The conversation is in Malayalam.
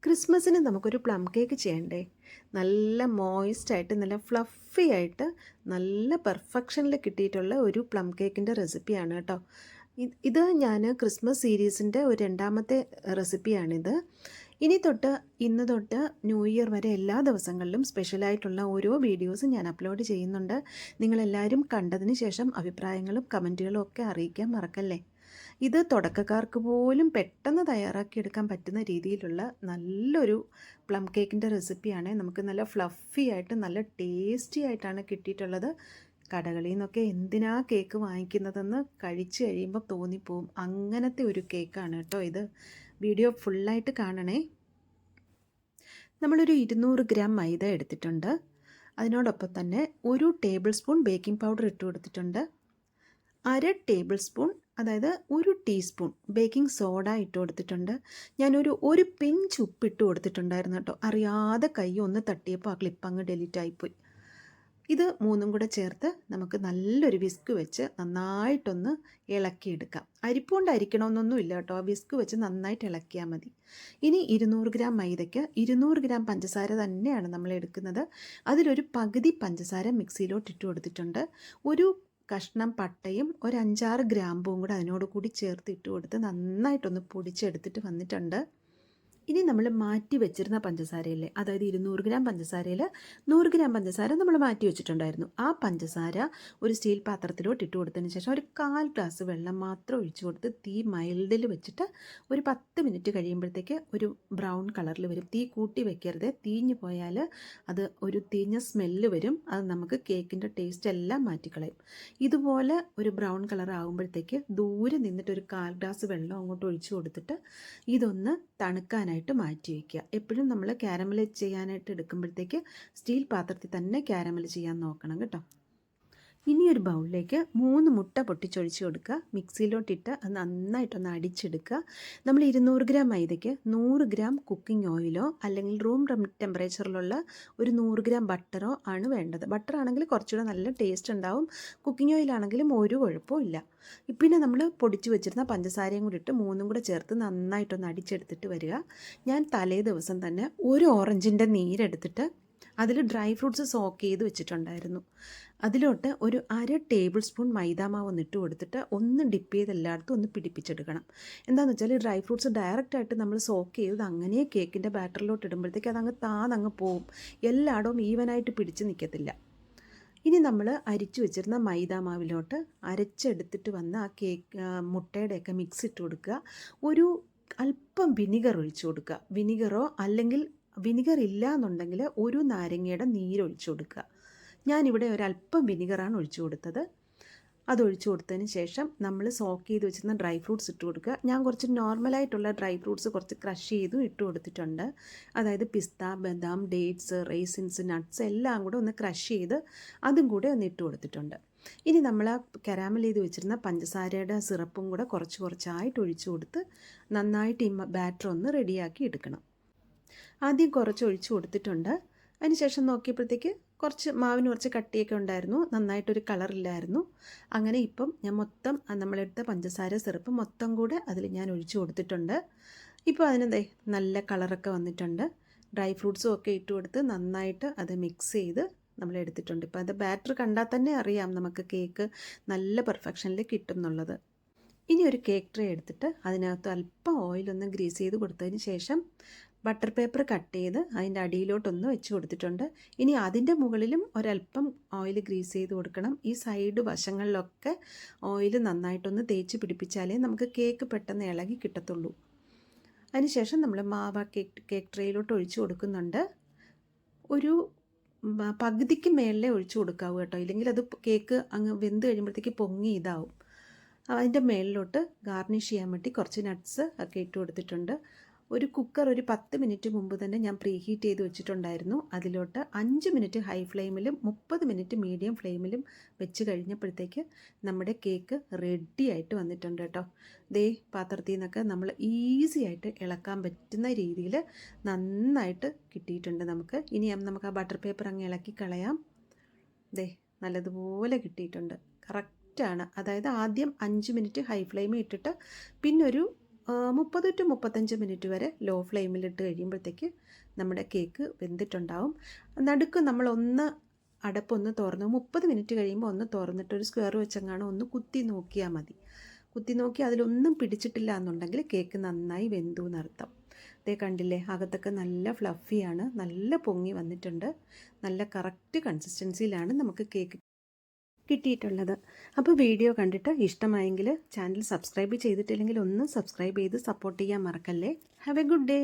ക്രിസ്മസിന് നമുക്കൊരു പ്ലം കേക്ക് ചെയ്യണ്ടേ? നല്ല മോയിസ്റ്റായിട്ട് നല്ല ഫ്ലഫി ആയിട്ട് നല്ല പെർഫെക്ഷനിൽ കിട്ടിയിട്ടുള്ള ഒരു പ്ലം കേക്കിൻ്റെ റെസിപ്പിയാണ് കേട്ടോ. ഇത് ഞാൻ ക്രിസ്മസ് സീരീസിൻ്റെ ഒരു രണ്ടാമത്തെ റെസിപ്പിയാണിത്. ഇനി തൊട്ട് ഇന്ന് തൊട്ട് ന്യൂ ഇയർ വരെ എല്ലാ ദിവസങ്ങളിലും സ്പെഷ്യലായിട്ടുള്ള ഓരോ വീഡിയോസും ഞാൻ അപ്ലോഡ് ചെയ്യുന്നുണ്ട്. നിങ്ങളെല്ലാവരും കണ്ടതിന് ശേഷം അഭിപ്രായങ്ങളും കമൻറ്റുകളും ഒക്കെ അറിയിക്കാൻ മറക്കല്ലേ. ഇത് തുടക്കക്കാർക്ക് പോലും പെട്ടെന്ന് തയ്യാറാക്കിയെടുക്കാൻ പറ്റുന്ന രീതിയിലുള്ള നല്ലൊരു പ്ലം കേക്കിൻ്റെ റെസിപ്പിയാണ്. നമുക്ക് നല്ല ഫ്ലഫി ആയിട്ട് നല്ല ടേസ്റ്റി ആയിട്ടാണ് കിട്ടിയിട്ടുള്ളത്. കടകളിൽ നിന്നൊക്കെ എന്തിനാ കേക്ക് വാങ്ങിക്കുന്നതെന്ന് കഴിച്ച് കഴിയുമ്പോൾ തോന്നിപ്പോവും. അങ്ങനത്തെ ഒരു കേക്കാണ് കേട്ടോ ഇത്. വീഡിയോ ഫുള്ളായിട്ട് കാണണേ. നമ്മളൊരു 200 ഗ്രാം മൈദ എടുത്തിട്ടുണ്ട്. അതിനോടൊപ്പം തന്നെ 1 ടേബിൾ സ്പൂൺ ബേക്കിംഗ് പൗഡർ ഇട്ട് കൊടുത്തിട്ടുണ്ട്. 1/2 ടേബിൾ സ്പൂൺ, അതായത് 1 ടീസ്പൂൺ ബേക്കിംഗ് സോഡ ഇട്ട് കൊടുത്തിട്ടുണ്ട്. ഒരു പിഞ്ച് ഉപ്പ് ഇട്ട് കൊടുത്തിട്ടുണ്ടായിരുന്നു കേട്ടോ. അറിയാതെ കൈ ഒന്ന് തട്ടിയപ്പോൾ ആ ക്ലിപ്പ് അങ്ങ് ഡിലീറ്റ് ആയിപ്പോയി. ഇത് മൂന്നും കൂടെ ചേർത്ത് നമുക്ക് നല്ലൊരു വിസ്ക് വെച്ച് നന്നായിട്ടൊന്ന് ഇളക്കിയെടുക്കാം. അരിപ്പുകൊണ്ട് അരിക്കണമെന്നൊന്നും ഇല്ല കേട്ടോ. ആ വിസ്ക് വെച്ച് നന്നായിട്ട് ഇളക്കിയാൽ മതി. ഇനി 200 ഗ്രാം മൈദയ്ക്ക് 200 ഗ്രാം പഞ്ചസാര തന്നെയാണ് നമ്മൾ എടുക്കുന്നത്. അതിലൊരു പകുതി പഞ്ചസാര മിക്സിയിലോട്ട് ഇട്ട് കൊടുത്തിട്ടുണ്ട്. ഒരു കഷ്ണം പട്ടയും ഒരു 5-6 ഗ്രാമ്പും കൂടെ അതിനോട് കൂടി ചേർത്ത് ഇട്ട് കൊടുത്ത് നന്നായിട്ടൊന്ന് പൊടിച്ചെടുത്തിട്ട് വന്നിട്ടുണ്ട്. ഇനി നമ്മൾ മാറ്റി വെച്ചിരുന്ന പഞ്ചസാരയില്ലേ, അതായത് 200 ഗ്രാം പഞ്ചസാരയിൽ 100 ഗ്രാം പഞ്ചസാര നമ്മൾ മാറ്റി വെച്ചിട്ടുണ്ടായിരുന്നു. ആ പഞ്ചസാര ഒരു സ്റ്റീൽ പാത്രത്തിലോട്ട് ഇട്ട് കൊടുത്തതിന് ശേഷം ഒരു 1/4 ഗ്ലാസ് വെള്ളം മാത്രം ഒഴിച്ചു കൊടുത്ത് തീ മൈൽഡിൽ വെച്ചിട്ട് ഒരു 10 മിനിറ്റ് കഴിയുമ്പോഴത്തേക്ക് ഒരു ബ്രൗൺ കളറിൽ വരും. തീ കൂട്ടി വെക്കരുത്, തീഞ്ഞു പോയാൽ അത് ഒരു തീഞ്ഞ സ്മെല്ല് വരും. അത് നമുക്ക് കേക്കിൻ്റെ ടേസ്റ്റ് എല്ലാം മാറ്റിക്കളയും. ഇതുപോലെ ഒരു ബ്രൗൺ കളർ ആകുമ്പോഴത്തേക്ക് ദൂരെ നിന്നിട്ട് ഒരു 1/4 ഗ്ലാസ് വെള്ളം അങ്ങോട്ട് ഒഴിച്ചു കൊടുത്തിട്ട് ഇതൊന്ന് തണുക്കാനായിട്ട് മാറ്റി വയ്ക്കുക. എപ്പോഴും നമ്മൾ കാരമൽ ചെയ്യാനായിട്ട് എടുക്കുമ്പോഴത്തേക്ക് സ്റ്റീൽ പാത്രത്തിൽ തന്നെ കാരമൽ ചെയ്യാൻ നോക്കണം കേട്ടോ. ഇനി ഒരു ബൗളിലേക്ക് 3 മുട്ട പൊട്ടിച്ചൊഴിച്ച് കൊടുക്കുക. മിക്സിയിലോട്ടിട്ട് അത് നന്നായിട്ടൊന്ന് അടിച്ചെടുക്കുക. നമ്മൾ 200 ഗ്രാം മൈദയ്ക്ക് 100 ഗ്രാം കുക്കിംഗ് ഓയിലോ അല്ലെങ്കിൽ റൂം ടെമ്പറേച്ചറിലുള്ള ഒരു 100 ഗ്രാം ബട്ടറോ ആണ് വേണ്ടത്. ബട്ടർ ആണെങ്കിൽ കുറച്ചുകൂടെ നല്ല ടേസ്റ്റ് ഉണ്ടാവും. കുക്കിംഗ് ഓയിലാണെങ്കിലും ഒരു കുഴപ്പവും ഇല്ല. പിന്നെ നമ്മൾ പൊടിച്ച് വെച്ചിരുന്ന പഞ്ചസാരയും കൂടി ഇട്ട് 3ഉം കൂടെ ചേർത്ത് നന്നായിട്ടൊന്ന് അടിച്ചെടുത്തിട്ട് വരിക. ഞാൻ തലേ ദിവസം തന്നെ ഒരു ഓറഞ്ചിൻ്റെ നീരെടുത്തിട്ട് അതിൽ ഡ്രൈ ഫ്രൂട്ട്സ് സോക്ക് ചെയ്ത് വെച്ചിട്ടുണ്ടായിരുന്നു. അതിലോട്ട് ഒരു 1/2 ടേബിൾ സ്പൂൺ മൈദാമാവ് ഒന്ന് ഇട്ട് കൊടുത്തിട്ട് ഒന്ന് ഡിപ്പ് ചെയ്ത് എല്ലായിടത്തും ഒന്ന് പിടിപ്പിച്ചെടുക്കണം. എന്താണെന്ന് വെച്ചാൽ ഡ്രൈ ഫ്രൂട്ട്സ് ഡയറക്റ്റായിട്ട് നമ്മൾ സോക്ക് ചെയ്ത് അങ്ങനെ കേക്കിൻ്റെ ബാറ്ററിലോട്ട് ഇടുമ്പോഴത്തേക്ക് അതങ്ങ് താന്നങ്ങ് പോവും. എല്ലായിടവും ഈവനായിട്ട് പിടിച്ച് നിൽക്കത്തില്ല. ഇനി നമ്മൾ അരിച്ചു വെച്ചിരുന്ന മൈദാമാവിലോട്ട് അരച്ചെടുത്തിട്ട് വന്ന ആ കേക്ക് മുട്ടയുടെയൊക്കെ മിക്സ് ഇട്ട് കൊടുക്കുക. ഒരു അല്പം വിനിഗർ ഒഴിച്ചു കൊടുക്കുക. വിനിഗറോ അല്ലെങ്കിൽ വിനിഗർ ഇല്ല എന്നുണ്ടെങ്കിൽ ഒരു നാരങ്ങയുടെ നീരൊഴിച്ചു കൊടുക്കുക. ഞാനിവിടെ ഒരല്പം വിനിഗറാണ് ഒഴിച്ചു കൊടുത്തത്. അതൊഴിച്ചു കൊടുത്തതിന് ശേഷം നമ്മൾ സോക്ക് ചെയ്ത് വെച്ചിരുന്ന ഡ്രൈ ഫ്രൂട്ട്സ് ഇട്ട് കൊടുക്കുക. ഞാൻ കുറച്ച് നോർമലായിട്ടുള്ള ഡ്രൈ ഫ്രൂട്ട്സ് കുറച്ച് ക്രഷ് ചെയ്തും ഇട്ട് കൊടുത്തിട്ടുണ്ട്. അതായത് പിസ്ത, ബദാം, ഡേറ്റ്സ്, റൈസിൻസ്, നട്ട്സ് എല്ലാം കൂടെ ഒന്ന് ക്രഷ് ചെയ്ത് അതും കൂടെ ഒന്ന് ഇട്ട് കൊടുത്തിട്ടുണ്ട്. ഇനി നമ്മൾ ആ കരാമൽ ചെയ്ത് വെച്ചിരുന്ന പഞ്ചസാരയുടെ സിറപ്പും കൂടെ കുറച്ച് കുറച്ചായിട്ട് ഒഴിച്ചു കൊടുത്ത് നന്നായിട്ട് ഈ ബാറ്റർ ഒന്ന് റെഡിയാക്കി എടുക്കണം. ആദ്യം കുറച്ച് ഒഴിച്ചു കൊടുത്തിട്ടുണ്ട്. അതിനുശേഷം നോക്കിയപ്പോഴത്തേക്ക് മാവിന് കുറച്ച് കട്ടിയൊക്കെ ഉണ്ടായിരുന്നു. നന്നായിട്ടൊരു കളറില്ലായിരുന്നു. അങ്ങനെ ഇപ്പം ഞാൻ മൊത്തം നമ്മളെടുത്ത പഞ്ചസാര സിറപ്പ് മൊത്തം കൂടെ അതിൽ ഞാൻ ഒഴിച്ചു കൊടുത്തിട്ടുണ്ട്. ഇപ്പോൾ അതിനെന്തേ നല്ല കളറൊക്കെ വന്നിട്ടുണ്ട്. ഡ്രൈ ഫ്രൂട്ട്സും ഒക്കെ ഇട്ട് കൊടുത്ത് നന്നായിട്ട് അത് മിക്സ് ചെയ്ത് നമ്മൾ എടുത്തിട്ടുണ്ട്. ഇപ്പോൾ അത് ബാറ്റർ കണ്ടാൽ തന്നെ അറിയാം നമുക്ക് കേക്ക് നല്ല പെർഫെക്ഷനിൽ കിട്ടും എന്നുള്ളത്. ഇനി ഒരു കേക്ക് ട്രേ എടുത്തിട്ട് അതിനകത്ത് അല്പം ഓയിലൊന്ന് ഗ്രീസ് ചെയ്ത് കൊടുത്തതിന് ശേഷം ബട്ടർ പേപ്പർ കട്ട് ചെയ്ത് അതിൻ്റെ അടിയിലോട്ടൊന്ന് വെച്ച് കൊടുത്തിട്ടുണ്ട്. ഇനി അതിൻ്റെ മുകളിലും ഒരല്പം ഓയിൽ ഗ്രീസ് ചെയ്ത് കൊടുക്കണം. ഈ സൈഡ് വശങ്ങളിലൊക്കെ ഓയിൽ നന്നായിട്ടൊന്ന് തേച്ച് പിടിപ്പിച്ചാലേ നമുക്ക് കേക്ക് പെട്ടെന്ന് ഇളകി കിട്ടത്തുള്ളൂ. അതിനുശേഷം നമ്മൾ മാവ് കേക്ക് ട്രേയിലോട്ട് ഒഴിച്ച് കൊടുക്കുന്നുണ്ട്. ഒരു പകുതിക്ക് മേളിലേ ഒഴിച്ച് കൊടുക്കാവൂ കേട്ടോ, ഇല്ലെങ്കിൽ അത് കേക്ക് അങ്ങ് വെന്ത് കഴിയുമ്പോഴത്തേക്ക് പൊങ്ങി ഇതാവും. അതിൻ്റെ മേളിലോട്ട് ഗാർണിഷ് ചെയ്യാൻ വേണ്ടി കുറച്ച് നട്ട്സ് ഒക്കെ ഇട്ട് കൊടുത്തിട്ടുണ്ട്. ഒരു കുക്കർ ഒരു 10 മിനിറ്റ് മുമ്പ് തന്നെ ഞാൻ പ്രീ ഹീറ്റ് ചെയ്ത് വെച്ചിട്ടുണ്ടായിരുന്നു. അതിലോട്ട് 5 മിനിറ്റ് ഹൈ ഫ്ലെയിമിലും 30 മിനിറ്റ് മീഡിയം ഫ്ലെയിമിലും വെച്ച് കഴിഞ്ഞപ്പോഴത്തേക്ക് നമ്മുടെ കേക്ക് റെഡി ആയിട്ട് വന്നിട്ടുണ്ട് കേട്ടോ. ദേ പാത്രത്തിൽ നിന്നൊക്കെ നമ്മൾ ഈസി ആയിട്ട് ഇളക്കാൻ പറ്റുന്ന രീതിയിൽ നന്നായിട്ട് കിട്ടിയിട്ടുണ്ട് നമുക്ക്. ഇനി നമുക്ക് ആ ബട്ടർ പേപ്പർ അങ്ങ് ഇളക്കി കളയാം. ദേ നല്ലതുപോലെ കിട്ടിയിട്ടുണ്ട്. കറക്റ്റാണ്. അതായത് ആദ്യം 5 മിനിറ്റ് ഹൈ ഫ്ലെയിമിൽ ഇട്ടിട്ട് പിന്നൊരു 30 ടു 35 മിനിറ്റ് വരെ ലോ ഫ്ലെയിമിലിട്ട് കഴിയുമ്പോഴത്തേക്ക് നമ്മുടെ കേക്ക് വെന്തിട്ടുണ്ടാവും. നടുക്ക് നമ്മളൊന്ന് അടപ്പൊന്ന് തുറന്ന് 30 മിനിറ്റ് കഴിയുമ്പോൾ ഒന്ന് തുറന്നിട്ട് ഒരു സ്ക്വയർ വെച്ചെങ്ങാനും ഒന്ന് കുത്തി നോക്കിയാൽ മതി. കുത്തി നോക്കി അതിലൊന്നും പിടിച്ചിട്ടില്ല എന്നുണ്ടെങ്കിൽ കേക്ക് നന്നായി വെന്തു എന്നർത്ഥം. ദേ കണ്ടില്ലേ, അകത്തൊക്കെ നല്ല ഫ്ലഫിയാണ്, നല്ല പൊങ്ങി വന്നിട്ടുണ്ട്. നല്ല കറക്റ്റ് കൺസിസ്റ്റൻസിയിലാണ് നമുക്ക് കേക്ക് കിട്ടിയിട്ടുള്ളത്. അപ്പോൾ വീഡിയോ കണ്ടിട്ട് ഇഷ്ടമായെങ്കിൽ ചാനൽ സബ്സ്ക്രൈബ് ചെയ്തിട്ടില്ലെങ്കിൽ ഒന്ന് സബ്സ്ക്രൈബ് ചെയ്ത് സപ്പോർട്ട് ചെയ്യാൻ മറക്കല്ലേ. Have A good day.